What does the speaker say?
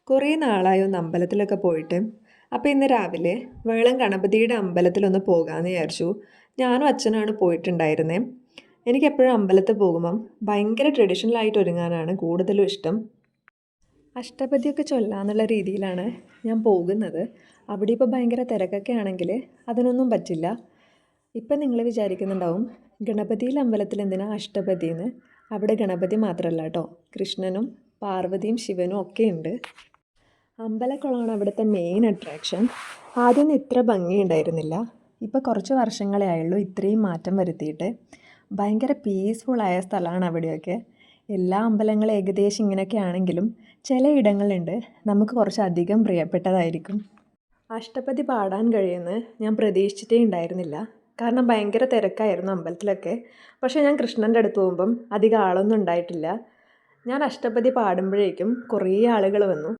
കുറേ നാളായി ഒന്ന് അമ്പലത്തിലൊക്കെ പോയിട്ട്. അപ്പോൾ ഇന്ന് രാവിലെ വേളം ഗണപതിയുടെ അമ്പലത്തിലൊന്ന് പോകാമെന്ന് വിചാരിച്ചു. ഞാനും അച്ഛനാണ് പോയിട്ടുണ്ടായിരുന്നേ. എനിക്കെപ്പോഴും അമ്പലത്തിൽ പോകുമ്പം ഭയങ്കര ട്രഡീഷണലായിട്ട് ഒരുങ്ങാനാണ് കൂടുതലും ഇഷ്ടം. അഷ്ടപതിയൊക്കെ ചൊല്ലാന്നുള്ള രീതിയിലാണ് ഞാൻ പോകുന്നത്. അവിടെ ഇപ്പോൾ ഭയങ്കര തിരക്കൊക്കെ ആണെങ്കിൽ അതിനൊന്നും പറ്റില്ല. ഇപ്പം നിങ്ങൾ വിചാരിക്കുന്നുണ്ടാവും ഗണപതിയിലെ അമ്പലത്തിൽ എന്തിനാ അഷ്ടപതി എന്ന്. അവിടെ ഗണപതി മാത്രമല്ല കേട്ടോ, കൃഷ്ണനും പാർവതിയും ശിവനും ഒക്കെ ഉണ്ട്. അമ്പലക്കുളമാണ് അവിടുത്തെ മെയിൻ അട്രാക്ഷൻ. ആദ്യമൊന്നും ഇത്ര ഭംഗിയുണ്ടായിരുന്നില്ല. ഇപ്പോൾ കുറച്ച് വർഷങ്ങളേ ആയുള്ളൂ ഇത്രയും മാറ്റം വരുത്തിയിട്ട്. ഭയങ്കര പീസ്ഫുള്ളായ സ്ഥലമാണ് അവിടെയൊക്കെ. എല്ലാ അമ്പലങ്ങളും ഏകദേശം ഇങ്ങനെയൊക്കെ ആണെങ്കിലും ചില ഇടങ്ങളുണ്ട് നമുക്ക് കുറച്ചധികം പ്രിയപ്പെട്ടതായിരിക്കും. അഷ്ടപതി പാടാൻ കഴിയുമെന്ന് ഞാൻ പ്രതീക്ഷിച്ചിട്ടേ ഉണ്ടായിരുന്നില്ല. കാരണം ഭയങ്കര തിരക്കായിരുന്നു അമ്പലത്തിലൊക്കെ. പക്ഷേ ഞാൻ കൃഷ്ണൻ്റെ അടുത്ത് പോകുമ്പം അധികം ആളൊന്നും ഉണ്ടായിട്ടില്ല. ഞാൻ അഷ്ടപതി പാടുമ്പോഴേക്കും കുറേ ആളുകൾ വന്നു.